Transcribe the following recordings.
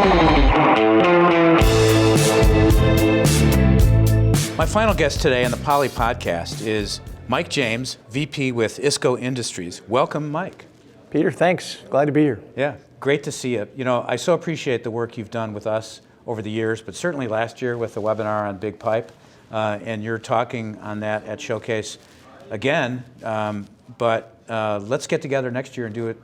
My final guest today on the Poly Podcast is Mike James, VP with Isco Industries. Welcome, Mike. Peter, thanks. Glad to be here. Yeah, great to see you. You know, I so appreciate the work you've done with us over the years, but certainly last year with the webinar on Big Pipe, and you're talking on that at Showcase again, but let's get together next year and do it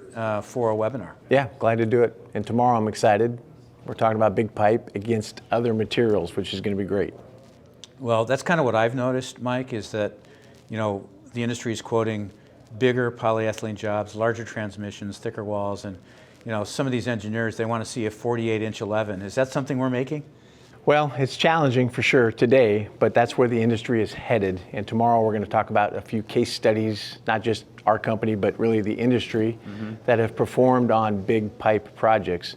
for a webinar. Yeah, glad to do it. And tomorrow I'm excited. We're talking about Big Pipe against other materials, which is going to be great. Well, that's kind of what I've noticed, Mike, is that, you know, the industry is quoting bigger polyethylene jobs, larger transmissions, thicker walls, and, you know, some of these engineers, they want to see a 48-inch 11. Is that something we're making? Well, it's challenging for sure today, but that's where the industry is headed. And tomorrow we're going to talk about a few case studies, not just our company, but really the industry that have performed on big pipe projects.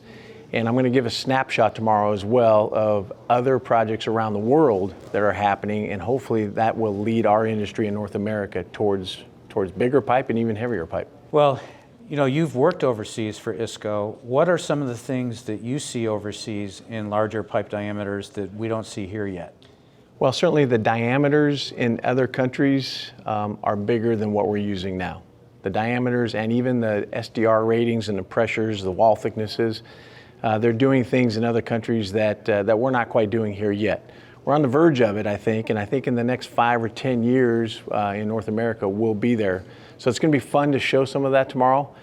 And I'm going to give a snapshot tomorrow as well of other projects around the world that are happening, and hopefully that will lead our industry in North America towards bigger pipe and even heavier pipe. Well, you know, you've worked overseas for Isco. What are some of the things that you see overseas in larger pipe diameters that we don't see here yet? Well, certainly the diameters in other countries are bigger than what we're using now. The diameters and even the SDR ratings and the pressures, the wall thicknesses, they're doing things in other countries that we're not quite doing here yet. We're on the verge of it, I think, and I think in the next 5 or 10 years in North America, we'll be there. So it's going to be fun to show some of that tomorrow.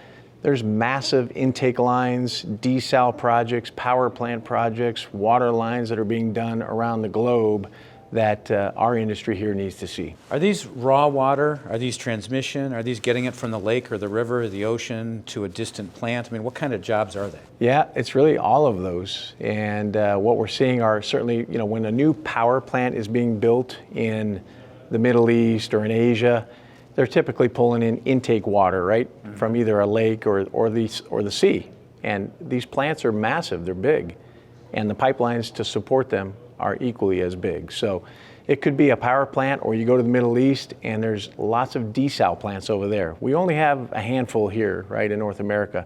There's massive intake lines, desal projects, power plant projects, water lines that are being done around the globe that our industry here needs to see. Are these raw water? Are these transmission? Are these getting it from the lake or the river or the ocean to a distant plant? I mean, what kind of jobs are they? Yeah, it's really all of those. And what we're seeing are certainly, you know, when a new power plant is being built in the Middle East or in Asia, they're typically pulling in intake water, right, from either a lake or the sea. And these plants are massive, they're big. And the pipelines to support them are equally as big. So it could be a power plant, or you go to the Middle East and there's lots of desal plants over there. We only have a handful here, right, in North America,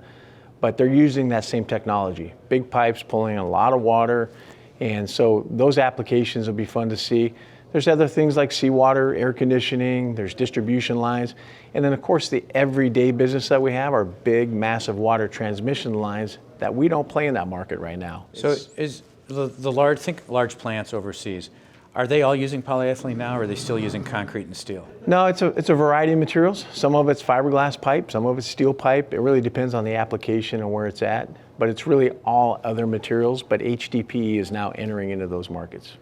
but they're using that same technology. Big pipes pulling a lot of water, and so those applications will be fun to see. There's other things like seawater, air conditioning, there's distribution lines, and then of course the everyday business that we have are big, massive water transmission lines that we don't play in that market right now. So is the large plants overseas, are they all using polyethylene now, or are they still using concrete and steel? No, it's a variety of materials. Some of it's fiberglass pipe, some of it's steel pipe. It really depends on the application and where it's at, but it's really all other materials, but HDPE is now entering into those markets.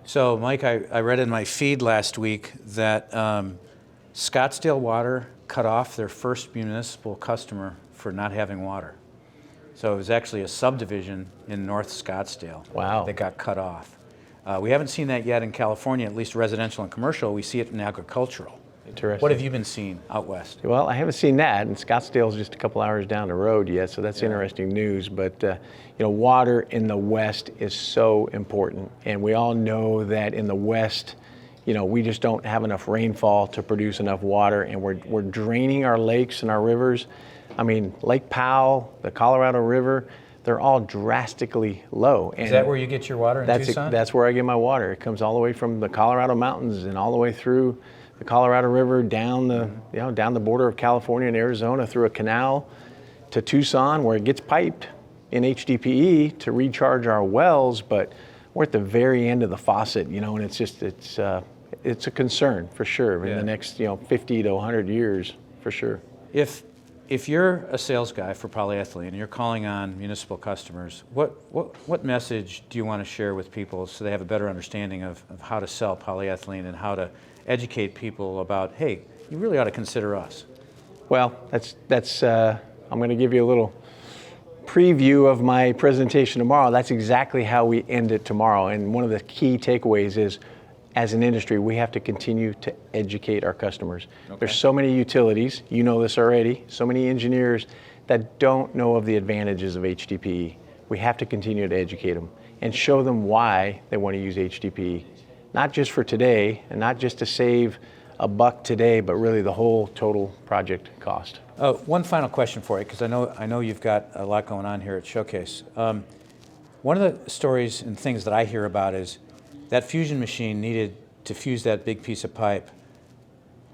So, Mike, I read in my feed last week that Scottsdale Water cut off their first municipal customer for not having water. So it was actually a subdivision in North Scottsdale. Wow. That got cut off. We haven't seen that yet in California, at least residential and commercial. We see it in agricultural. Interesting. What have you been seeing out west? Well, I haven't seen that, and Scottsdale's just a couple hours down the road yet, so that's interesting news. But you know, water in the West is so important, and we all know that in the West, you know, we just don't have enough rainfall to produce enough water, and we're draining our lakes and our rivers. I mean, Lake Powell, the Colorado River, they're all drastically low. And is that where you get your water in Tucson? That's where I get my water. It comes all the way from the Colorado mountains and all the way through the Colorado River, down the border of California and Arizona, through a canal to Tucson, where it gets piped in HDPE to recharge our wells. But we're at the very end of the faucet, you know, and it's a concern for sure in the next 50 to 100 years for sure. If you're a sales guy for polyethylene and you're calling on municipal customers, what message do you want to share with people so they have a better understanding of how to sell polyethylene and how to educate people about, hey, you really ought to consider us? Well, that's I'm going to give you a little preview of my presentation tomorrow. That's exactly how we end it tomorrow. And one of the key takeaways is, as an industry, we have to continue to educate our customers. Okay. There's so many utilities, you know this already, so many engineers that don't know of the advantages of HDPE. We have to continue to educate them and show them why they want to use HDPE. Not just for today, and not just to save a buck today, but really the whole total project cost. One final question for you, because I know you've got a lot going on here at Showcase. One of the stories and things that I hear about is that fusion machine needed to fuse that big piece of pipe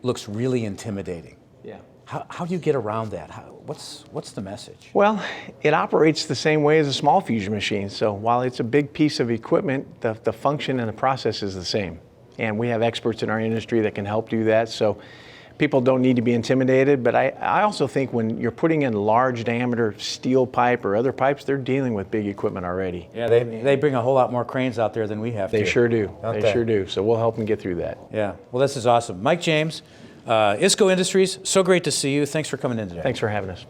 looks really intimidating. Yeah. How do you get around that? What's the message? Well, it operates the same way as a small fusion machine. So while it's a big piece of equipment, the function and the process is the same. And we have experts in our industry that can help do that. So people don't need to be intimidated. But I also think when you're putting in large diameter steel pipe or other pipes, they're dealing with big equipment already. Yeah, they bring a whole lot more cranes out there than we have. They sure do. Don't They sure do. So we'll help them get through that. Yeah. Well, this is awesome. Mike James, Isco Industries, so great to see you. Thanks for coming in today. Thanks for having us.